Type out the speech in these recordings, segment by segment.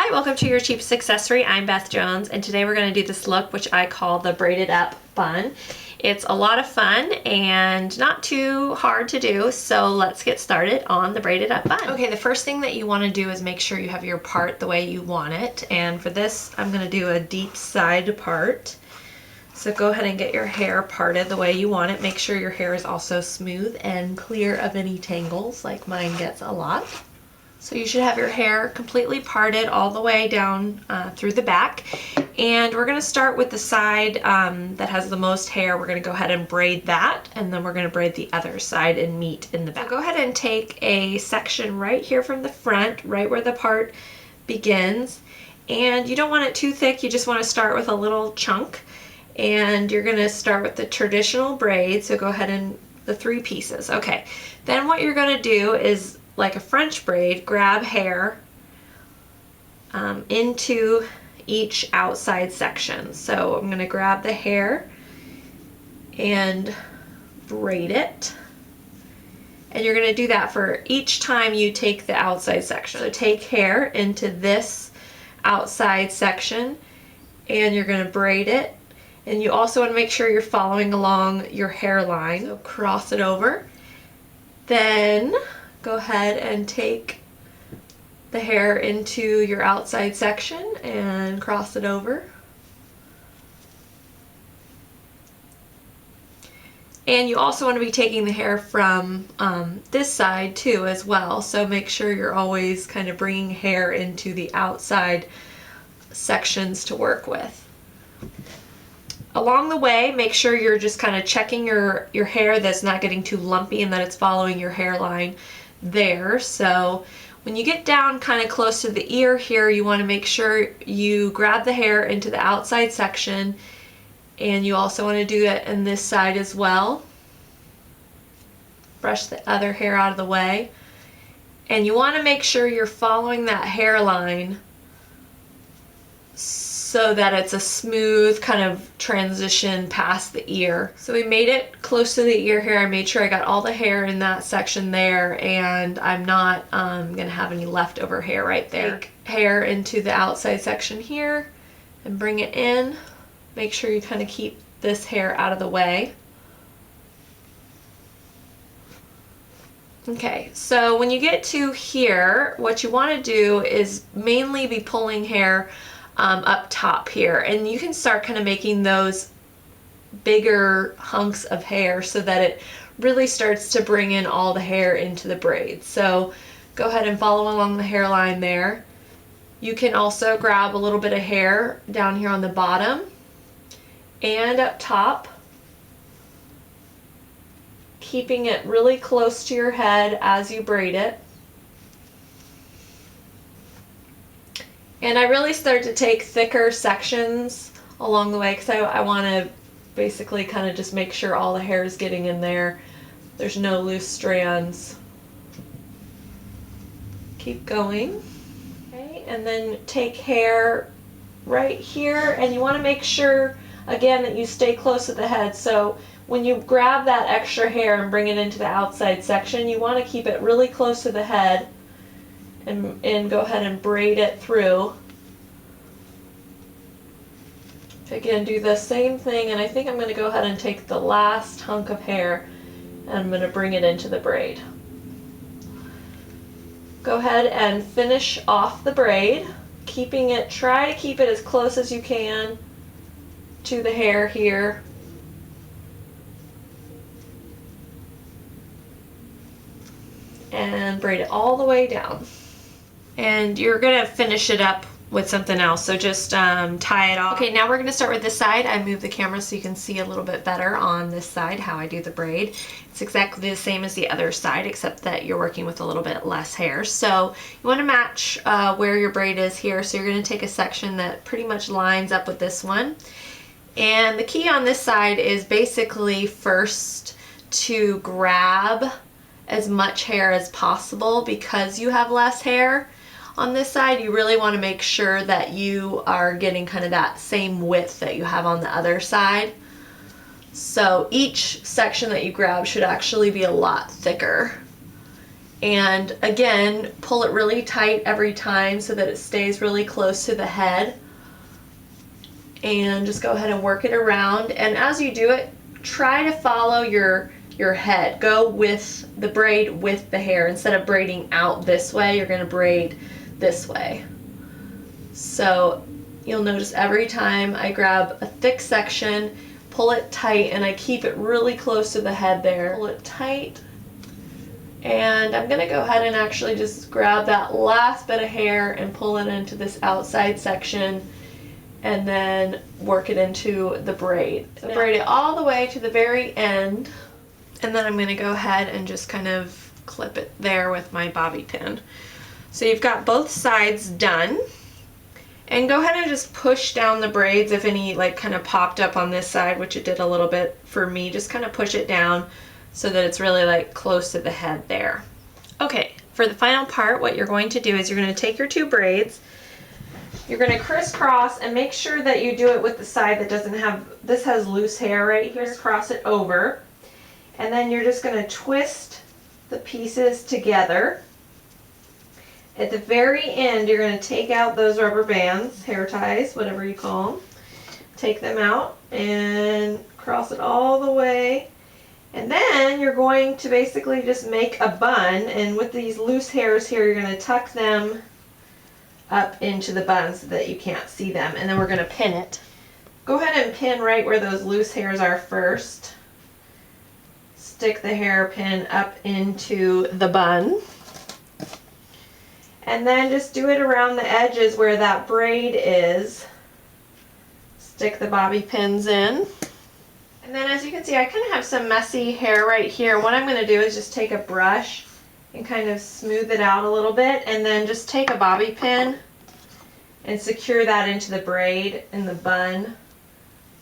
Hi, welcome to Your Cheapest Accessory. I'm Beth Jones, and today we're going to do this look which I call the braided up bun. It's a lot of fun and not too hard to do, so let's get started on the braided up bun. Okay, the first thing that you want to do is make sure you have your part the way you want it, and for this I'm going to do a deep side part. So go ahead and get your hair parted the way you want it. Make sure your hair is also smooth and clear of any tangles, like mine gets a lot. So you should have your hair completely parted all the way down through the back. And we're going to start with the side that has the most hair. We're going to go ahead and braid that, and then we're going to braid the other side and meet in the back. So go ahead and take a section right here from the front, right where the part begins. And you don't want it too thick, you just want to start with a little chunk. And you're going to start with the traditional braid, so go ahead and the 3 pieces. Okay, then what you're going to do is, like a French braid, grab hair into each outside section. So I'm going to grab the hair and braid it. And you're going to do that for each time you take the outside section. So take hair into this outside section and you're going to braid it. And you also want to make sure you're following along your hairline. So cross it over. Then go ahead and take the hair into your outside section and cross it over. And you also want to be taking the hair from this side too as well, so make sure you're always kind of bringing hair into the outside sections to work with. Along the way, make sure you're just kind of checking your hair that's not getting too lumpy and that it's following your hairline there. So when you get down kind of close to the ear here, you want to make sure you grab the hair into the outside section, and you also want to do that in this side as well. Brush the other hair out of the way, and you want to make sure you're following that hairline so that it's a smooth kind of transition past the ear. So we made it close to the ear here. I made sure I got all the hair in that section there, and I'm not gonna have any leftover hair right there. Take hair into the outside section here and bring it in. Make sure you kind of keep this hair out of the way. Okay, so when you get to here, what you want to do is mainly be pulling hair up top here, and you can start kind of making those bigger hunks of hair so that it really starts to bring in all the hair into the braid. So go ahead and follow along the hairline there. You can also grab a little bit of hair down here on the bottom and up top, keeping it really close to your head as you braid it. And I really start to take thicker sections along the way because I want to basically kind of just make sure all the hair is getting in there. There's no loose strands. Keep going. Okay, and then take hair right here, and you want to make sure again that you stay close to the head. So when you grab that extra hair and bring it into the outside section, you want to keep it really close to the head and go ahead and braid it through. Again, do the same thing, and I think I'm going to go ahead and take the last hunk of hair and I'm going to bring it into the braid. Go ahead and finish off the braid, keeping it, try to keep it as close as you can to the hair here. And braid it all the way down. And you're gonna finish it up with something else, so just tie it off. Okay, now we're gonna start with this side. I moved the camera so you can see a little bit better on this side how I do the braid. It's exactly the same as the other side, except that you're working with a little bit less hair. So you wanna match where your braid is here, so you're gonna take a section that pretty much lines up with this one. And the key on this side is basically first to grab as much hair as possible. Because you have less hair on this side, you really want to make sure that you are getting kind of that same width that you have on the other side. So each section that you grab should actually be a lot thicker. And again, pull it really tight every time so that it stays really close to the head. And just go ahead and work it around. And as you do it, try to follow your head. Go with the braid with the hair. Instead of braiding out this way, you're going to braid this way. So you'll notice every time I grab a thick section, pull it tight, and I keep it really close to the head there. Pull it tight. And I'm going to go ahead and actually just grab that last bit of hair and pull it into this outside section and then work it into the braid. So braid it all the way to the very end, and then I'm going to go ahead and just kind of clip it there with my bobby pin. So you've got both sides done. And go ahead and just push down the braids if any like kind of popped up on this side, which it did a little bit for me. Just kind of push it down so that it's really like close to the head there. Okay, for the final part, what you're going to do is you're going to take your two braids, you're going to crisscross, and make sure that you do it with the side that doesn't have, this has loose hair right here, cross it over, and then you're just going to twist the pieces together. At the very end, you're going to take out those rubber bands, hair ties, whatever you call them. Take them out and cross it all the way. And then you're going to basically just make a bun, and with these loose hairs here, you're going to tuck them up into the bun so that you can't see them, and then we're going to pin it. Go ahead and pin right where those loose hairs are first. Stick the hairpin up into the bun. And then just do it around the edges where that braid is. Stick the bobby pins in. And then as you can see, I kind of have some messy hair right here. What I'm going to do is just take a brush and kind of smooth it out a little bit, and then just take a bobby pin and secure that into the braid in the bun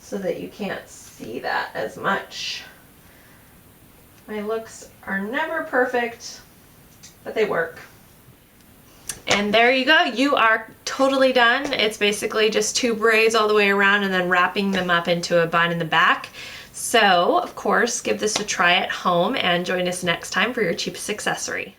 so that you can't see that as much. My looks are never perfect, but they work. And there you go, you are totally done. It's basically just two braids all the way around and then wrapping them up into a bun in the back. So, of course, give this a try at home and join us next time for your cheapest accessory.